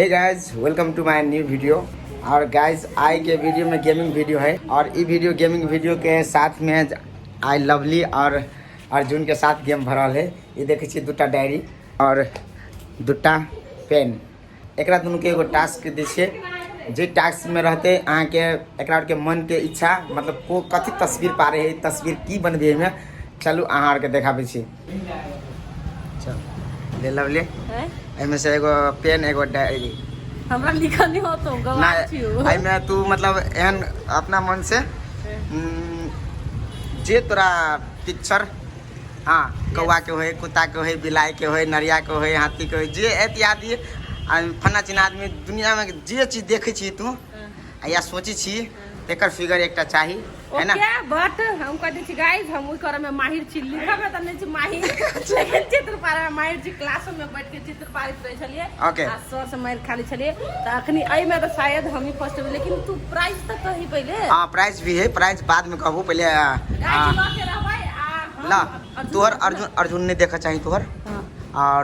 Hey guys welcome to my new video. और guys आई के वीडियो में गेमिंग वीडियो है और ये वीडियो गेमिंग वीडियो के साथ में आई लवली और अर्जुन के साथ गेम भरल है। ये देखिए दूटा डायरी और दूटा पेन। एक दुनू के एगो टास्क दीजिए जे टास्क में रहते अहाँ के मन के इच्छा मतलब को कथी तस्वीर पा रहे है तस्वीर की बनबे में चलू अहाँ के देखाबे छी। चल ले लवली एमे से एगो पेन एगो डायरी हमरा लिखल नहीं हो तो गवाह छी आई में तू मतलब एहन अपना मन से जे तोरा पिक्चर हाँ कौआ के होए कुत्ता के होए बिलाई के होए नरिया के होए हाथी के होए जे इत्यादि फन्ना चिन्ह आदमी दुनिया में जे चीज देखे छी तू या सोची छी तेकर फिगर एकटा चाही है ना। बट हम कहते छी गाइस हम ओइ करे में माहिर छी लिखा में त नहीं छी माहिर लेकिन चित्र पारे में माहिर छी। क्लास में बैठ के चित्र पारित रहे छलिए ओके आ सर से मार खाली छलिए त अखनी एई में त शायद हम ही फर्स्ट हो लेकिन तू प्राइस तक कही पहले। हां प्राइस भी है प्राइस बाद में कहबो पहले ला तोहर अर्जुन ने देखा चाहिए तोहर और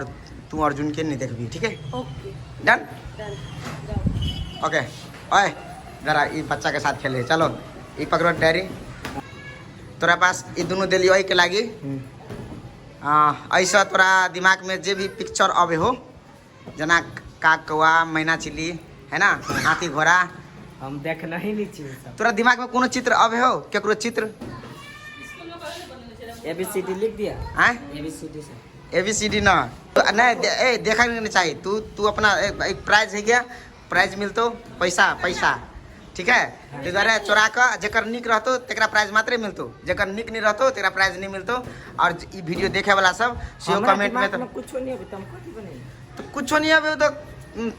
तू अर्जुन के नहीं देखबी ठीक है। ओके डन ओके ओए जरा ये बच्चा के साथ खेले चलो ये पकड़ो डायरी तोरा पास ये दोनों दिली के लागी ऐसा तोरा दिमाग में जे भी पिक्चर अबे हो जना काक कौआ मैना चिली है ना हाथी घोड़ा हम देखना ही नहीं चाहिए। तोरा दिमाग में कोनो चित्र अबे हो केकरो चित्र ABCD लिख दिया हैं ABCD से ABCD ना नहीं देखा नहीं चाहिए तू अपना एक प्राइज है क्या प्राइज मिलतो पैसा पैसा ठीक है तो इधर चोरा का जकर निक रहतो तेकरा प्राइज मात्रे मिलतो जकर निक नहीं रहतो तेकरा प्राइज नहीं मिलतो। और ई वीडियो देखे वाला सब सेहो कमेंट में तो कुछ नहीं अभी तुम कथि बने तो कुछ नहीं अबे तो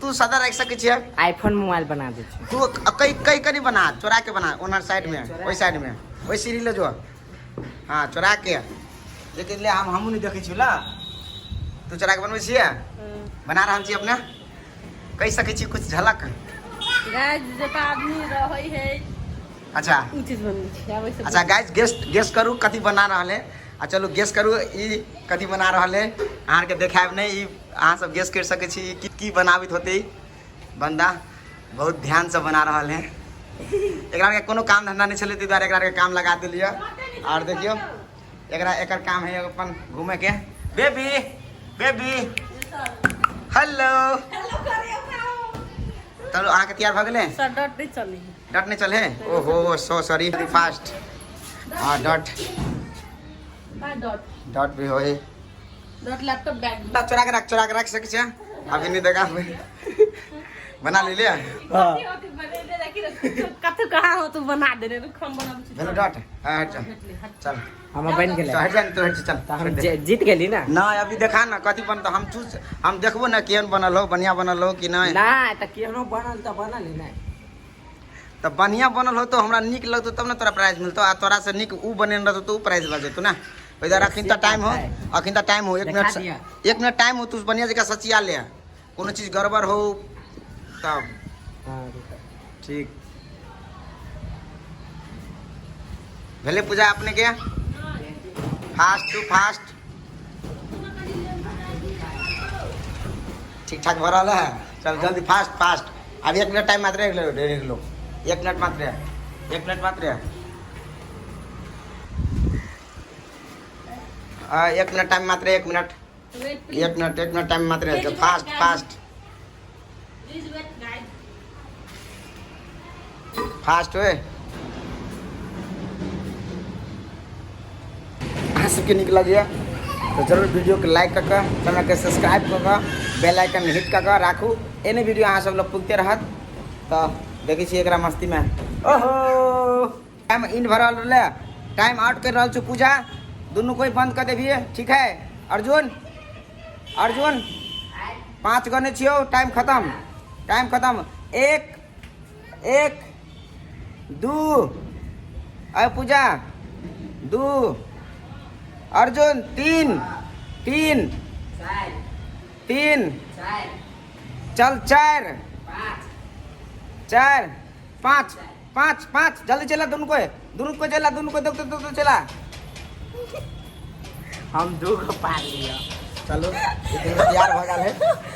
तू सदा रख सके छिए आईफोन मोबाइल बना दे छी तू कई कई कनी बना चोरा के बना ओनर साइड में ओई साइड में ओई सीढ़ी ले जो हां चोरा के लेकिन ले हम नहीं देखे छी ला तू चोरा के बनबै छिए बना रहल छी अपने कह सके छी कुछ झलक गाइस जता आदमी रहई है अच्छा उ चीज बनबै छी आबै से अच्छा गाइस गेस करू कथी बना रहल है आ चलो गेस करू ई कथी बना रहल है अहाँ के देखाब नहीं ई अहाँ सब गेस कर सके छी की बनाबित होते बंदा बहुत ध्यान से बना रहल है। एकरा के कोनो काम धंधा नहीं चले तै द्वारा एकरा के काम लगा देलिए और देखियो एकरा एकर काम है अपन घूमे के बेबी बेबी हेलो चलो अहाँ के तैयार भ गेले सर डट नहीं चली डट नहीं चले ओहो सो सॉरी फास्ट हाँ डट डट डट भी होए डट लैपटॉप बैग चोरा के रख सके छ अभी नहीं देखा बना ले ले कथु कहाँ हो तू बना देने तो हम बना हेलो डट चल हम बन गेले हट जा तो हट चल हम जीत गेली ना ना अभी देखा ना कथी बनता हम देखबो ना केहन बनल हो बढ़िया बनल हो कि नहीं ना त केहनो बनल त बनल ही ना तो बढ़िया बनल हो तो हमरा निक लगतो तब ना तोरा प्राइज मिलतो आ तोरा से निक ऊ बने रहतो तो ऊ प्राइज लग जेतो ना इधर अखिन त टाइम हो 1 मिनट टाइम हो तू बढ़िया जगह सचिया ले कोनो चीज गड़बड़ हो तब हां ठीक भले पूजा अपने के फास्ट टू फास्ट ठीक ठाक भरल है चल जल्दी फास्ट फास्ट अब 1 मिनट टाइम मात्र देख लो 1 मिनट मात्र 1 मिनट मात्र 1 मिनट टाइम मात्र 1 मिनट 1 मिनट टाइम मात्र फास्ट फास्ट फास्ट हुए अहाँ सबके निक लगे तो जरूर वीडियो के लाइक करके चैनल के सब्सक्राइब करके बेल आइकन हिट करके राखू एने वीडियो अहाँ सब लोग पुगते रहत तो देखै छी एकरा मस्ती में ओहो टाइम इन भरल रहले टाइम आउट कर रहल छु पूजा दोनों कोई बंद कर देबिए ठीक है। अर्जुन अर्जुन 5 गने छियो टाइम खत्म 1 2 अरे पूजा 2 अर्जुन 3 चल 4 5 जल्दी चला दोनों को चला हम 2 को पार लिया चलो इतने तैयार हो गया है।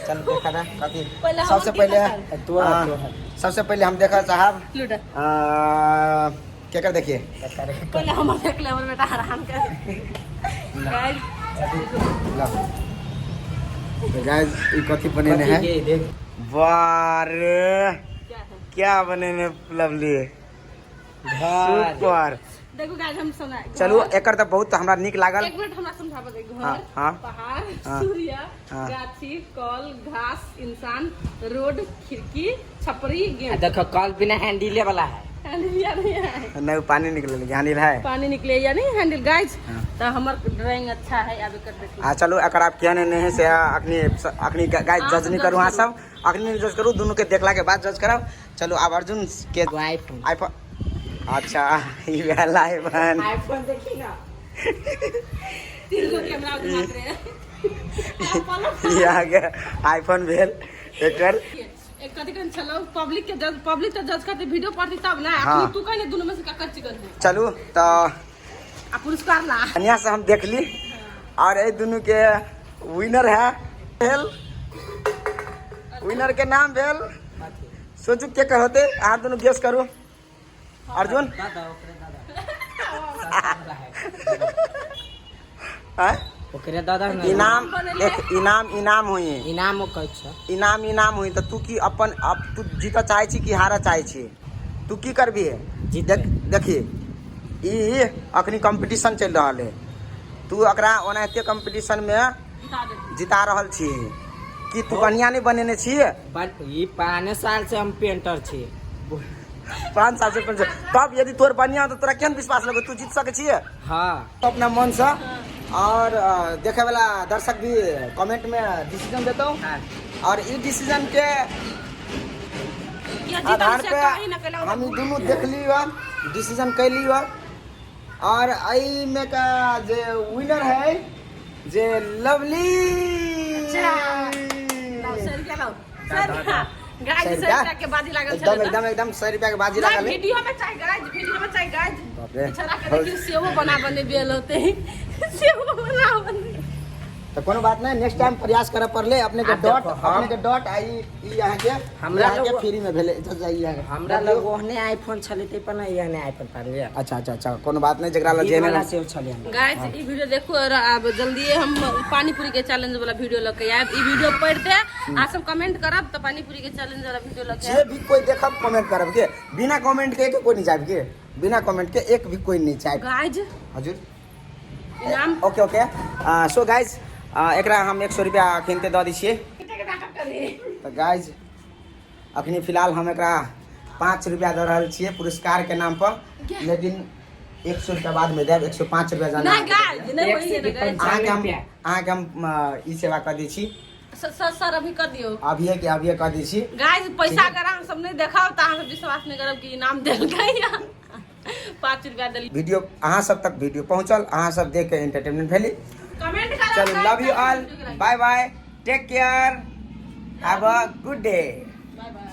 चलो देखा था कथी पहले हम सबसे की पहले पसंद? तू हाँ, सबसे पहले हम देखा साहब लूटा क्या कर देखिए पहले हम देख ले हमर बेटा हराम कर गाइस गाइस ये कथी बनेने हैं देख वाह रे क्या है क्या बनेने लवली घर सुपर देखो गाइस हम सुना चलू एकर तो बहुत हमरा नीक लागल एक मिनट हमरा समझाबो दे हाँ, घर हाँ, पहाड़ हाँ, सूर्य हाँ। गाछी कल घास इंसान रोड खिड़की छपरी गेट देखो कल बिना हैंडीले वाला है हैंडल नहीं है नहीं पानी निकले हानि है पानी निकले या नहीं हैंडल गाइस हाँ। तो हमर ड्राइंग अच्छा है अब कर देखिए हाँ चलो अगर आप क्या नहीं है से अखनी अखनी गाइस हाँ, जज तो नहीं जज करूँ हाँ करू। सब अखनी नहीं जज करूँ दोनों के देखला के बाद जज कराओ चलो अब अर्जुन के आईफोन आईफोन अच्छा ये वाला आईफोन आईफोन देखी ना तीन गो कैमरा घुमा रहे हैं ये आ गया आईफोन भेल एकर एक कथी कन चलो पब्लिक तो जज करते वीडियो पढ़ती तब ना हाँ। अपनी तू कहने दोनों में से का चिकन है चलू तो आ पुरस्कार ला यहाँ से हम देख ली और ये दोनों के विनर है भेल विनर के नाम भेल सोचू क्या कहते आप दोनों गेस करो अर्जुन दादा हैं? ओकरे दादा ना इनाम एक इनाम हुई इनाम कहै छ इनाम हुई तो तू की अपन अब तू जीता चाहे छी कि हारा चाहे छी तू की करबी जीतबै। देखिए ई अखनी कंपटीशन चल रहा है तू अकरा ओनाहिते कंपटीशन में बता दे जिता रहल छी कि तू बढ़िया नहीं बनेने छी ई 5 साल से हम पेंटर छी 5 साल से तब यदि तोर बढ़िया तो तोरा केहन विश्वास लगे तू जीत सके छिए हाँ तो अपना मन से और देखे वाला दर्शक भी कमेंट में डिसीजन देता हूँ हाँ। और इस डिसीजन के ये आधार जीतन से पे कहीं ना कहीं हम दोनों देख ली डिसीजन कैली और आई में का जे विनर है जे लवली लाओ 100 रुपया लाओ 100 रुपया गाइस 100 रुपया के बाजी लागल एकदम एकदम एकदम 100 रुपया के बाजी लगा ले वीडियो में चाहिए गाइस वीडियो में चाहिए गाइस बाप रे। बेचारा के देखिए सेव बना बने बेल होते हैं सेव बना बने तो कोनो बात नहीं नेक्स्ट टाइम प्रयास करे पड़ले अपने के आप डॉट देखो, हम- अपने के डॉट आई ई यहाँ के हमरा यहाँ के लोग- फ्री में भेले जाइए हमरा लग ओहने आईफोन छले ते पर ये ने आईफोन पार लिया अच्छा अच्छा अच्छा कोनो बात नहीं जगरा ला ई जेने वाला से छले हम गाइस ये वीडियो देखो और अब जल्दी हम पानी पूरी के चैलेंज वाला वीडियो लेके आए ई वीडियो पढ़ते आ सब कमेंट करब तो पानी पूरी के चैलेंज वाला वीडियो लेके जे भी कोई देखब कमेंट करब के बिना कमेंट के कोई नहीं जाब के बिना कमेंट के एक भी कोई नहीं चाहे गाइस हजुर इनाम ओके ओके सो गाइज एकरा हम 100 रुपया किनते दऽ दी छियै तो गाइज अखनी फिलहाल हम एकरा 5 रुपया दऽ रहल छियै पुरस्कार के नाम पर लेकिन 100 रुपया बाद में देब 105 रुपया जाना नहीं गाइस नहीं वही है ना गाइस अहाँके हम ई सेवा कर दै छी सर अभी कर दियो अभिये कर दै छी गाइस पैसा अगर हम सब नहीं देखाओ तो अहाँ विश्वास नहीं करब कि इनाम देल गया 5 रुपया दिल वीडियो अहाँ सब तक वीडियो पहुँचल अहाँ सब देख के एंटरटेनमेंट भेली कमेंट करब चलो love you all bye bye take care have a good day bye bye